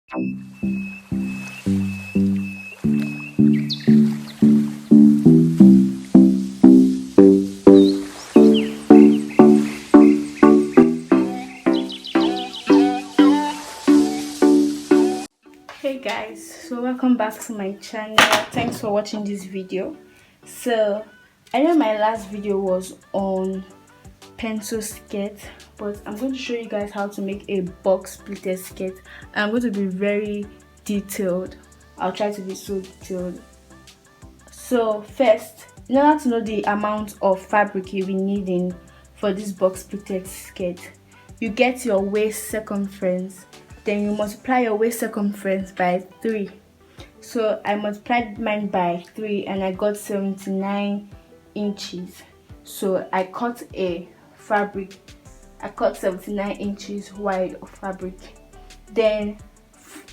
Hey guys, so welcome back to my channel. Thanks for watching this video. So I know my last video was on pencil skirt, but I'm going to show you guys how to make a box pleated skirt. I'm going to be very detailed. I'll try to be so detailed. So first, in order to know the amount of fabric you'll be needing for this box pleated skirt, you get your waist circumference, then you multiply your waist circumference by 3. So I multiplied mine by 3 and I got 79 inches. So I cut a fabric, I cut 79 inches wide of fabric. Then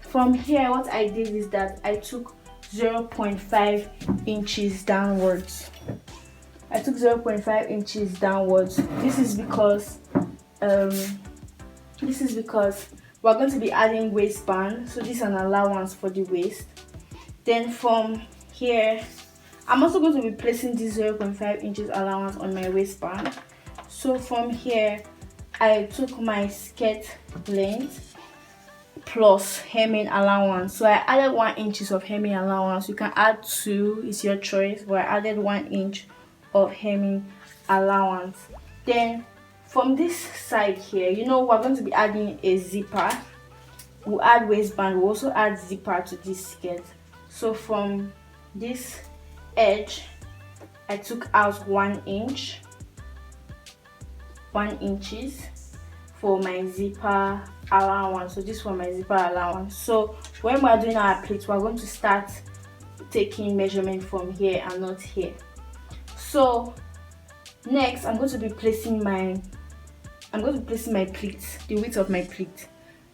from here, what I did is that I took 0.5 inches downwards. I took 0.5 inches downwards. This is because we're going to be adding waistband, so this is an allowance for the waist. Then from here, I'm also going to be placing this 0.5 inches allowance on my waistband. So from here, I took my skirt length plus hemming allowance. So I added 1 inch of hemming allowance. You can add 2, it's your choice, but I added 1 inch of hemming allowance. Then from this side here, you know, we're going to be adding a zipper. We'll add waistband, we'll also add zipper to this skirt. So from this edge, I took out 1 inch, 1 inches for my zipper allowance. So this for my zipper allowance. So when we're doing our pleats, we're going to start taking measurement from here and not here. So next, I'm going to be placing my pleats, the width of my pleat,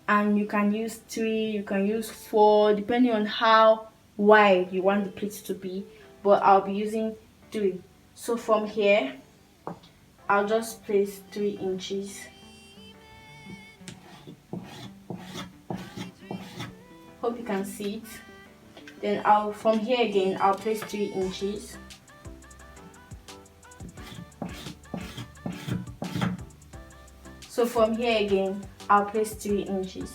and you can use 3, you can use 4, depending on how wide you want the pleats to be, but I'll be using 3. So from here, I'll just place 3 inches. Hope you can see it. Then from here again, I'll place 3 inches. So from here again, I'll place 3 inches.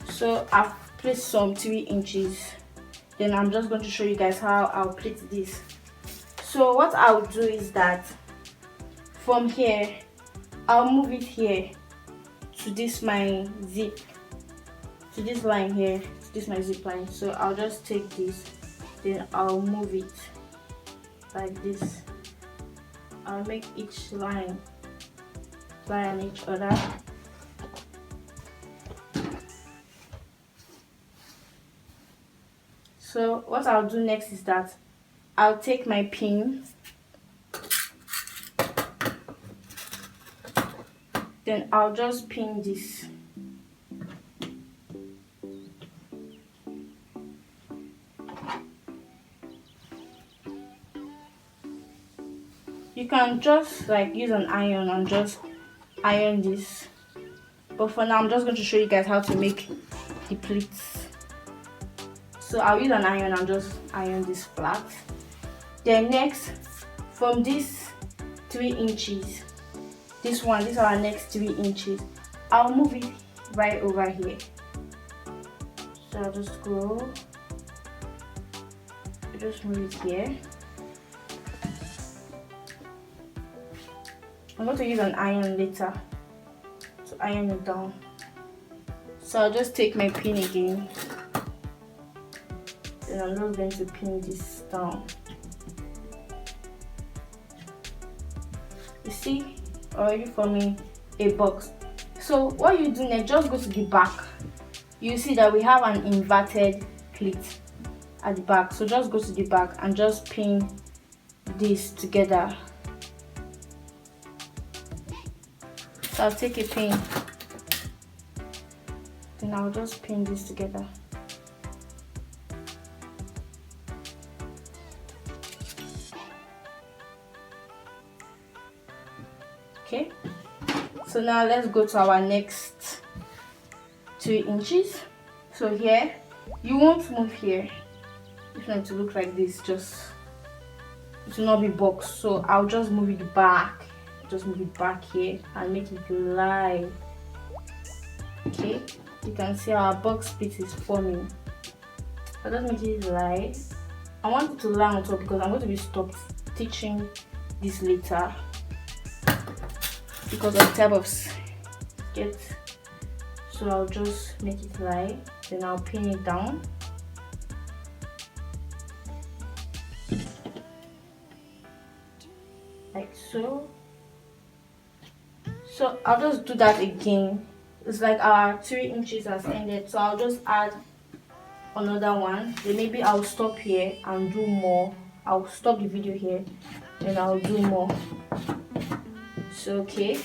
So I've placed some 3 inches. Then I'm just going to show you guys how I'll pleat this. So what I'll do is that from here, I'll move it here to this my zip, to this line here, to this my zip line. So I'll just take this, then I'll move it like this. I'll make each line lie on each other. So what I'll do next is that I'll take my pin, then I'll just pin this. You can just like use an iron and just iron this, but for now I'm just going to show you guys how to make the pleats. So I'll use an iron and just iron this flat. Then next, from this 3 inches, this is our next 3 inches, I'll move it right over here. So I'll just go, just move it here. I'm going to use an iron later to iron it down. So I'll just take my pin again, then I'm just going to pin this down. You see, already forming a box. So what you do next, just go to the back. You see that we have an inverted pleat at the back. So just go to the back and just pin this together. So I'll take a pin, then I'll just pin this together. Okay, So now let's go to our next 2 inches. So here, you won't move here. If not to look like this, just it will not be boxed. So I'll just move it back. Just move it back here and make it lie. Okay, you can see our box pleat is forming. I'll just make it lie. I want it to lie on top because I'm going to be stopped teaching this later because of the type of skirt. So I'll just make it lie, then I'll pin it down. Like so. So I'll just do that again. It's like our 3 inches has ended, so I'll just add another one. Then maybe I'll stop here and do more. I'll stop the video here, then I'll do more. So okay,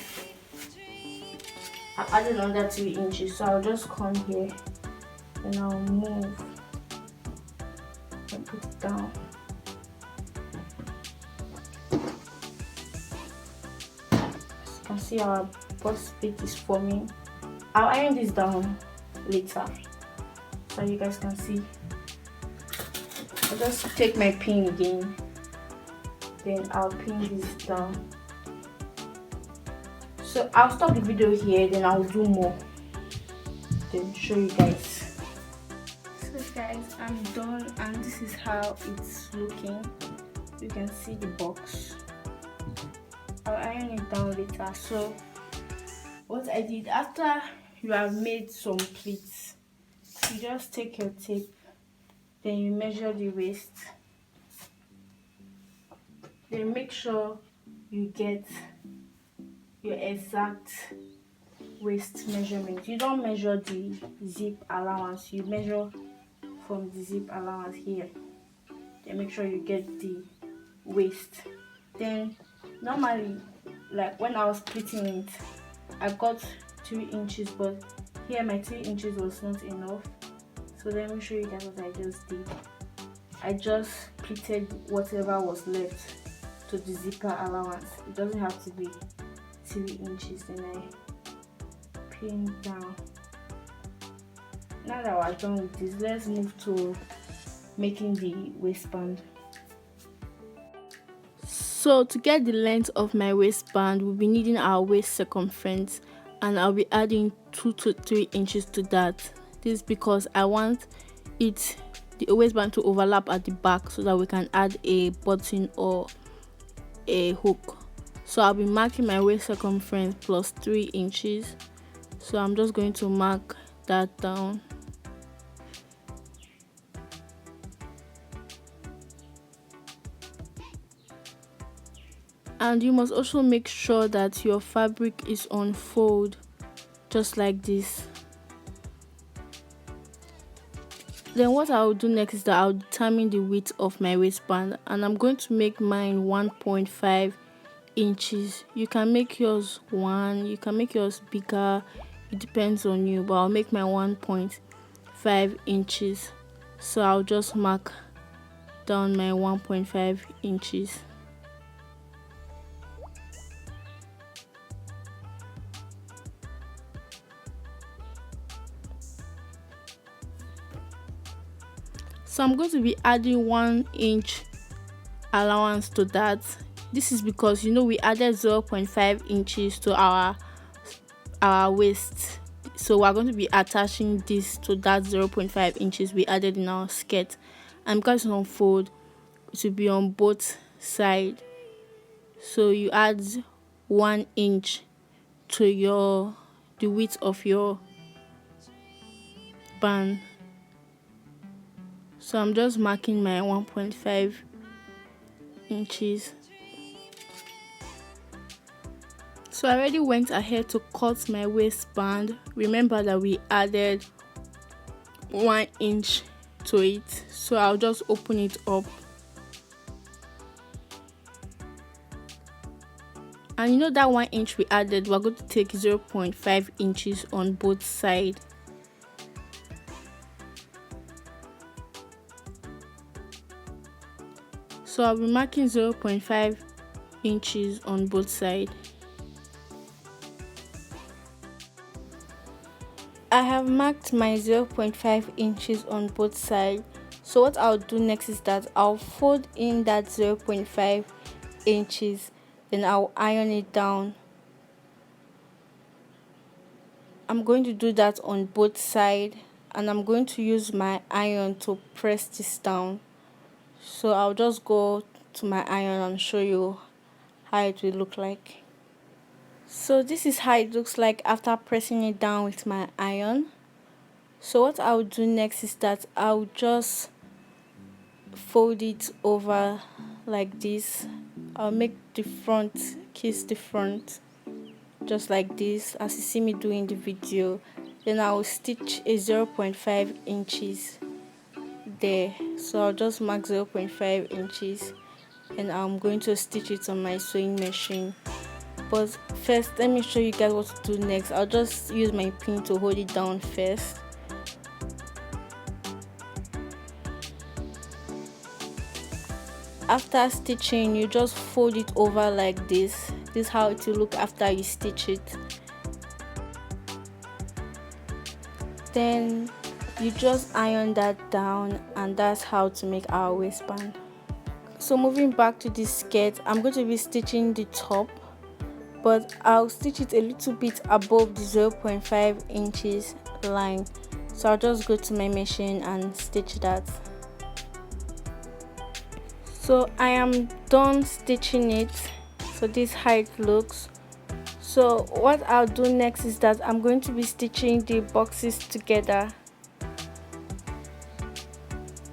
I added another 3 inches, so I'll just come here and I'll move and put it down. As you can see, our box pleat is forming. I'll iron this down later so you guys can see. I'll just take my pin again, then I'll pin this down. So I'll stop the video here, then I'll do more, then show you guys. So guys, I'm done and this is how it's looking. You can see the box. I'll iron it down later. So what I did, after you have made some pleats, you just take your tape, then you measure the waist, then make sure you get your exact waist measurement. You don't measure the zip allowance, you measure from the zip allowance here, then make sure you get the waist. Then normally, like when I was pleating it, I got 3 inches, but here my 3 inches was not enough. So let me show you guys what I just did. I just pleated whatever was left to the zipper allowance. It doesn't have to be 3 inches. Then I pin down. Now that we're done with this, let's move to making the waistband. So to get the length of my waistband, we'll be needing our waist circumference, and I'll be adding 2 to 3 inches to that. This is because I want the waistband to overlap at the back so that we can add a button or a hook. So I'll be marking my waist circumference plus 3 inches. So I'm just going to mark that down. And you must also make sure that your fabric is on fold, just like this. Then what I'll do next is that I'll determine the width of my waistband, and I'm going to make mine 1.5 inches. You can make yours 1, you can make yours bigger, it depends on you, but I'll make my 1.5 inches. So I'll just mark down my 1.5 inches. So I'm going to be adding 1 inch allowance to that. This is because we added 0.5 inches to our waist. So we're going to be attaching this to that 0.5 inches we added in our skirt. And because it's on fold, it will be on both sides. So you add 1 inch to the width of your band. So I'm just marking my 1.5 inches. So I already went ahead to cut my waistband. Remember that we added 1 inch to it. So I'll just open it up. And that 1 inch we added, we're going to take 0.5 inches on both sides. So I'll be marking 0.5 inches on both sides. I have marked my 0.5 inches on both sides. So what I'll do next is that I'll fold in that 0.5 inches, then I'll iron it down. I'm going to do that on both sides, and I'm going to use my iron to press this down. So I'll just go to my iron and show you how it will look like. So this is how it looks like after pressing it down with my iron. So what I'll do next is that I'll just fold it over like this. I'll make the front, kiss the front, just like this, as you see me do in the video. Then I'll stitch a 0.5 inches there. So I'll just mark 0.5 inches and I'm going to stitch it on my sewing machine. But first, let me show you guys what to do next. I'll just use my pin to hold it down first. After stitching, you just fold it over like this. This is how it will look after you stitch it. Then you just iron that down, and that's how to make our waistband. So moving back to this skirt, I'm going to be stitching the top, but I'll stitch it a little bit above the 0.5 inches line. So I'll just go to my machine and stitch that. So I am done stitching it. So this is how it looks. So what I'll do next is that I'm going to be stitching the boxes together.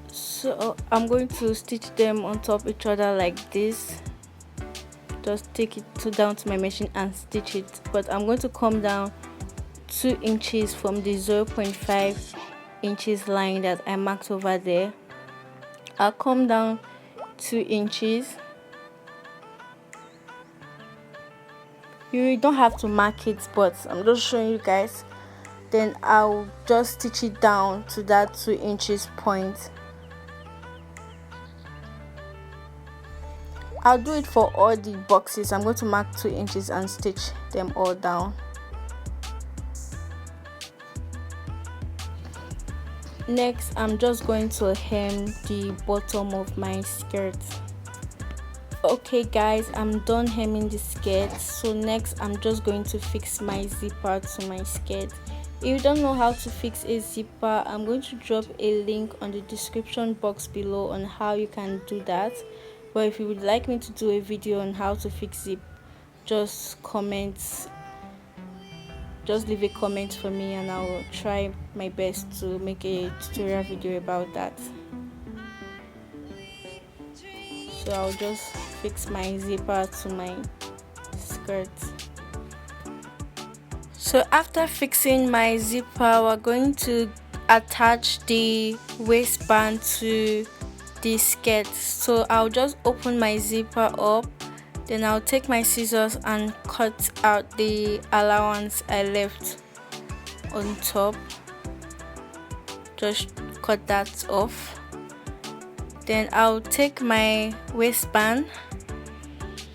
So I'm going to stitch them on top of each other like this. Just take it down to my machine and stitch it, but I'm going to come down 2 inches from the 0.5 inches line that I marked over there. I'll come down 2 inches. You don't have to mark it, but I'm just showing you guys. Then I'll just stitch it down to that 2 inches point. I'll do it for all the boxes. I'm going to mark 2 inches and stitch them all down. Next, I'm just going to hem the bottom of my skirt. Okay guys, I'm done hemming the skirt. So next, I'm just going to fix my zipper to my skirt. If you don't know how to fix a zipper, I'm going to drop a link on the description box below on how you can do that. But if you would like me to do a video on how to fix zip, just leave a comment for me and I will try my best to make a tutorial video about that. So I'll just fix my zipper to my skirt. So after fixing my zipper, we're going to attach the waistband to the skirt. So I'll just open my zipper up, then I'll take my scissors and cut out the allowance I left on top. Just cut that off. Then I'll take my waistband.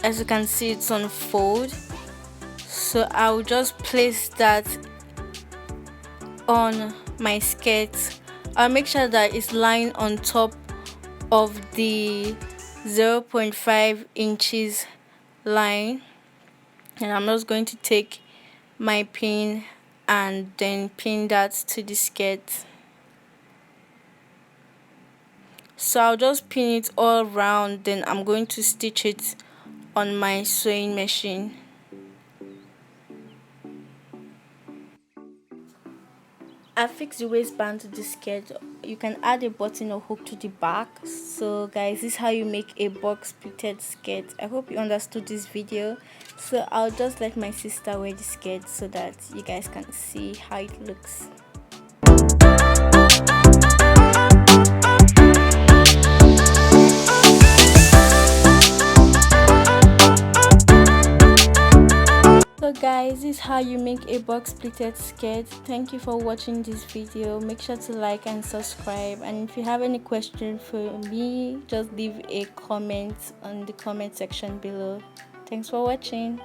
As you can see, it's on fold, so I'll just place that on my skirt. I'll make sure that it's lying on top of the 0.5 inches line, and I'm just going to take my pin and then pin that to the skirt. So I'll just pin it all around, then I'm going to stitch it on my sewing machine. I fixed the waistband to the skirt. You can add a button or hook to the back. So guys, this is how you make a box pleated skirt. I hope you understood this video. So I'll just let my sister wear the skirt so that you guys can see how it looks. So guys, this is how you make a box pleated skirt. Thank you for watching this video. Make sure to like and subscribe, and if you have any question for me, just leave a comment on the comment section below. Thanks for watching.